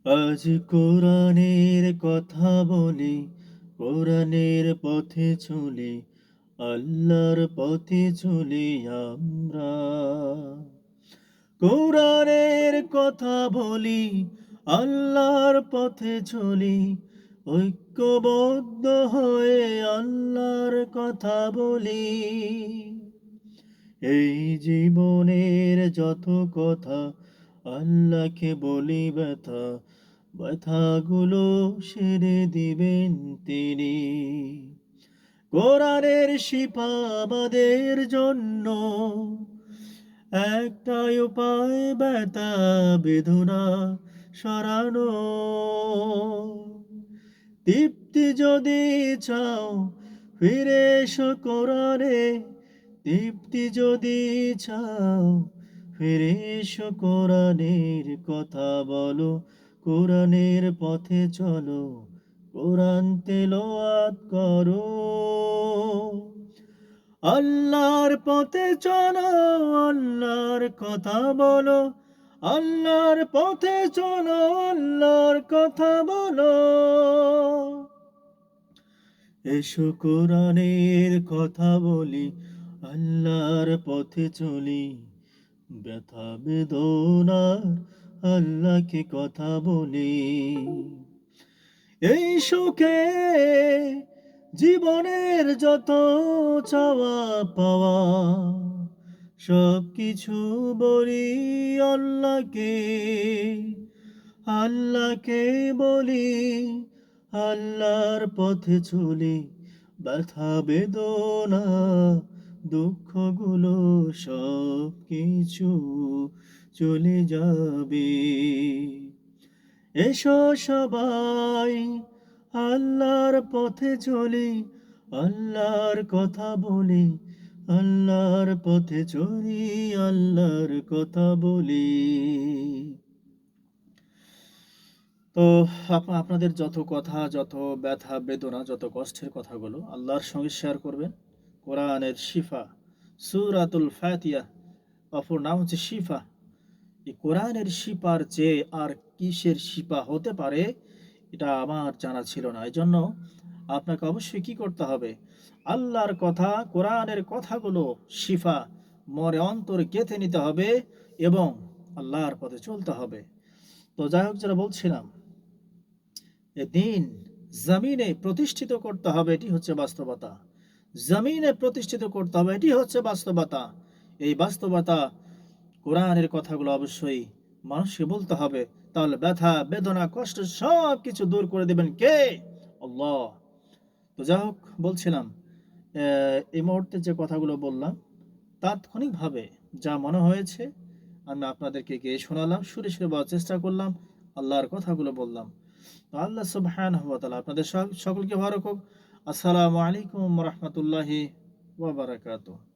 আজ কোরআনের কথা বলি, কোরআনের পথে চলি, আল্লাহর পথে চলি আমরা। কোরআনের কথা বলি, আল্লাহর পথে চলি, ঐক্যবদ্ধ হয়ে আল্লাহর কথা বলি। এই জীবনের যত কথা আল্লাহকে বলি ব্যথা, ব্যথাগুলো সেরে দিবেন তিনি। কোরআনের শিফা আমাদের জন্য, একটাই উপায় ব্যথা বেদনা সরানো। তৃপ্তি যদি চাও ফিরে এসো কোরআনে, তৃপ্তি যদি চাও ফিরে এসো কোরআনের কথা বলো, কোরআনের পথে চলো, কোরআন তেলাওয়াত করো। আল্লাহর পথে চলো, আল্লাহর কথা বলো, আল্লাহর পথে চলো, আল্লাহর কথা বলো। এসো কোরআনের কথা বলি, আল্লাহর পথে চলি, ব্যথা বেদনার আল্লাহকে কথা বলি। এই সুখে জীবনের যত চাওয়া পাওয়া, সব কিছু বলি আল্লাহকে, আল্লাহকে বলি, আল্লাহর পথে চলি, ব্যথা বেদনা দুঃখগুলো সব কিছু চলে যাবে। এসো সবাই আল্লাহর পথে চলি, আল্লাহর কথা বলি, আল্লাহর পথে চলি, আল্লাহর কথা বলি। তো আপনাদের যত কথা, যত ব্যথা বেদনা, যত কষ্টের কথাগুলো আল্লাহর সঙ্গে শেয়ার করবেন। কোরআনের শিফা, সূরাতুল ফাতিহা, অপর নাম হচ্ছে শিফা। এই কোরআনের শিপার চেয়ে আর কিসের শিপা হতে পারে, এটা আমার জানা ছিল না। এই জন্য আপনাকে অবশ্যই কি করতে হবে, আল্লাহর কথা, কোরআনের কথাগুলো শিফা মরে অন্তরে গেঁথে নিতে হবে এবং আল্লাহর পথে চলতে হবে। তো যাই হোক, যারা বলছিলাম এ দিন জমিনে প্রতিষ্ঠিত করতে হবে, এটি হচ্ছে বাস্তবতা। জমিনে প্রতিষ্ঠিত করতে হবে, এটি হচ্ছে বাস্তবতা। এই বাস্তবতা কোরআনের কথাগুলো অবশ্যই মানুষকে বলতে হবে, তাহলে ব্যথা বেদনা কষ্ট সব কিছু দূর করে দেবেন কে? আল্লাহ। তো যাই হোক, বলছিলাম এই মুহূর্তে যে কথাগুলো বললাম তাৎক্ষণিকভাবে যা মনে হয়েছে আমি আপনাদেরকে গিয়ে শোনালাম, সুরে সুরে বলার চেষ্টা করলাম, আল্লাহর কথাগুলো বললাম। তো আল্লাহ সুবহানাহু ওয়া তাআলা আপনাদের সকলকে ভালো রাখুক। আসসালামু আলাইকুম ওয়া রাহমাতুল্লাহি ওয়া বারাকাতুহু।